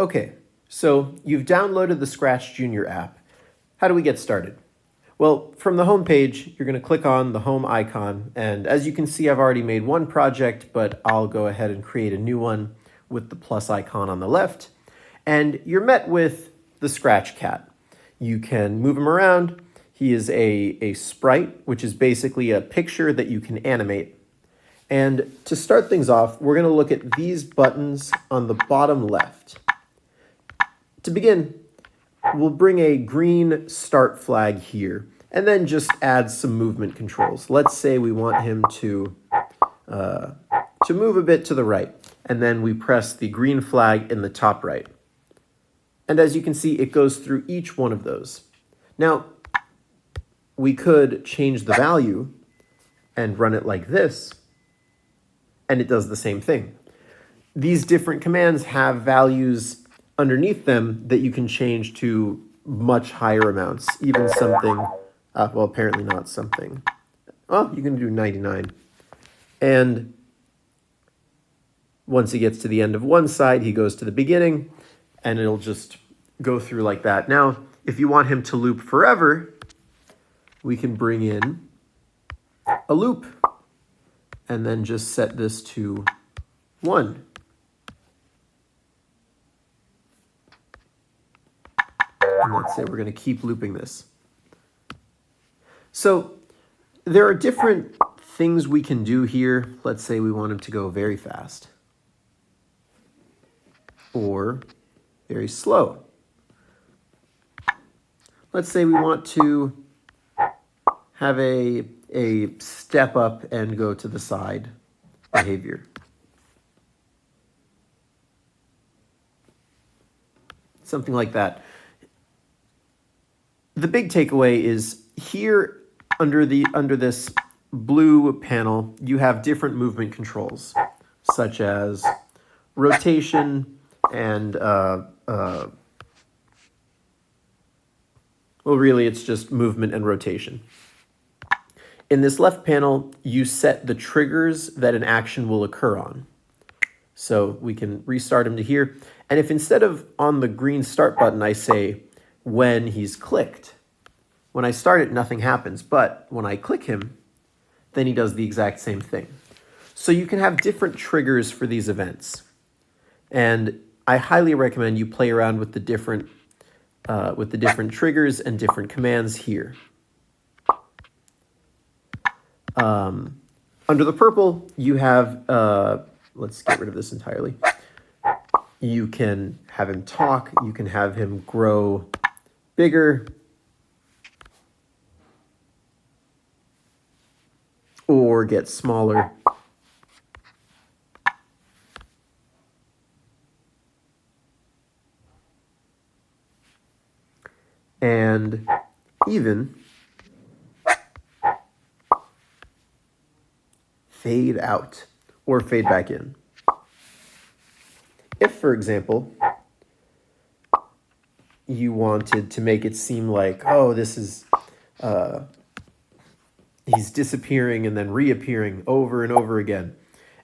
Okay, so you've downloaded the Scratch Junior app. How do we get started? Well, from the home page, you're going to click on the home icon, and as you can see, I've already made one project, but I'll go ahead and create a new one with the plus icon on the left, and you're met with the Scratch Cat. You can move him around. He is a sprite, which is basically a picture that you can animate. And to start things off, we're going to look at these buttons on the bottom left. To begin, we'll bring a green start flag here, and then just add some movement controls. Let's say we want him to move a bit to the right, and then we press the green flag in the top right. And as you can see, it goes through each one of those. Now, we could change the value and run it like this, and it does the same thing. These different commands have values underneath them that you can change to much higher amounts, even something, well, apparently not something. Well, you can do 99. And once he gets to the end of one side, he goes to the beginning, and it'll just go through like that. Now, if you want him to loop forever, we can bring in a loop and then just set this to 1. And let's say we're going to keep looping this. So there are different things we can do here. Let's say we want him to go very fast or very slow. Let's say we want to have a step up and go to the side behavior. Something like that. The big takeaway is here under this blue panel, you have different movement controls, such as rotation and well, really it's just movement and rotation. In this left panel, you set the triggers that an action will occur on. So we can restart him to here. And if instead of on the green start button, I say when he's clicked, when I start it, nothing happens. But when I click him, then he does the exact same thing. So you can have different triggers for these events. And I highly recommend you play around with the different triggers and different commands here. Under the purple, you have, let's get rid of this entirely. You can have him talk, you can have him grow bigger, or get smaller. And even fade out or fade back in. If, for example, you wanted to make it seem like, oh, this is, he's disappearing and then reappearing over and over again,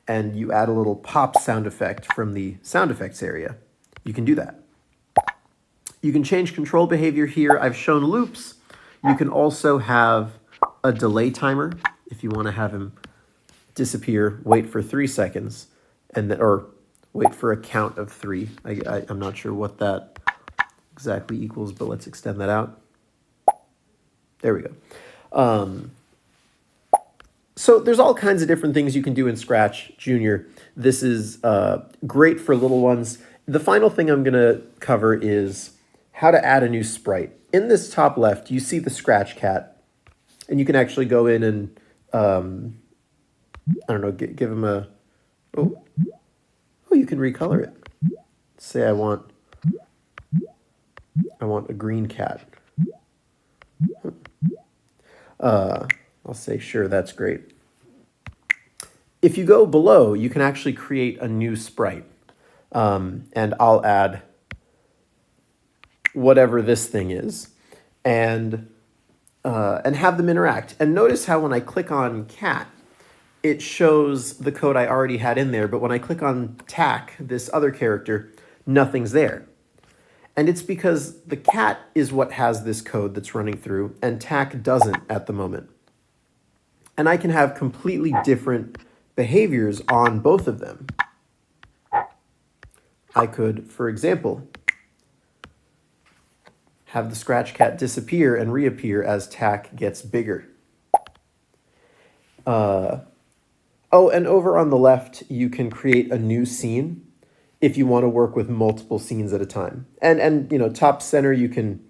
and you add a little pop sound effect from the sound effects area, you can do that. You can change control behavior here. I've shown loops. You can also have a delay timer if you want to have him disappear, wait for 3 seconds, and then, or wait for a count of 3. I'm not sure what that exactly equals, but let's extend that out. There we go. So there's all kinds of different things you can do in Scratch Junior. This is great for little ones. The final thing I'm going to cover is how to add a new sprite. In this top left, you see the Scratch Cat, and you can actually go in and, I don't know, give him a, oh, you can recolor it. Say I want a green cat. I'll say, sure, that's great. If you go below, you can actually create a new sprite. And I'll add whatever this thing is, and have them interact. And notice how when I click on cat, it shows the code I already had in there, but when I click on Tack, this other character, nothing's there. And it's because the cat is what has this code that's running through, and TAC doesn't at the moment. And I can have completely different behaviors on both of them. I could, for example, have the Scratch Cat disappear and reappear as TAC gets bigger. Oh, and over on the left, you can create a new scene if you want to work with multiple scenes at a time. And you know, top center, you can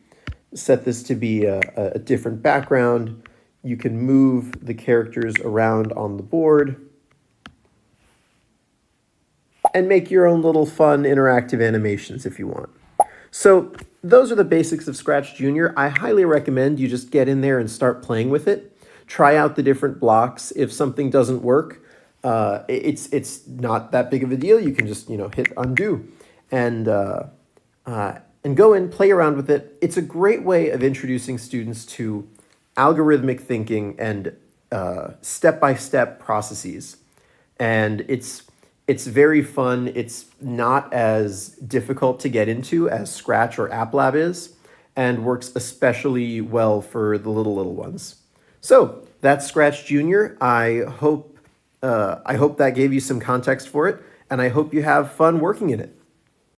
set this to be a different background. You can move the characters around on the board and make your own little fun interactive animations if you want. So those are the basics of Scratch Junior. I highly recommend you just get in there and start playing with it. Try out the different blocks. If something doesn't work, it's not that big of a deal. You can just hit undo and go in, play around with it. It's a great way of introducing students to algorithmic thinking and step-by-step processes. And it's very fun. It's not as difficult to get into as Scratch or AppLab is, and works especially well for the little ones. So that's Scratch Junior. I hope that gave you some context for it, and I hope you have fun working in it.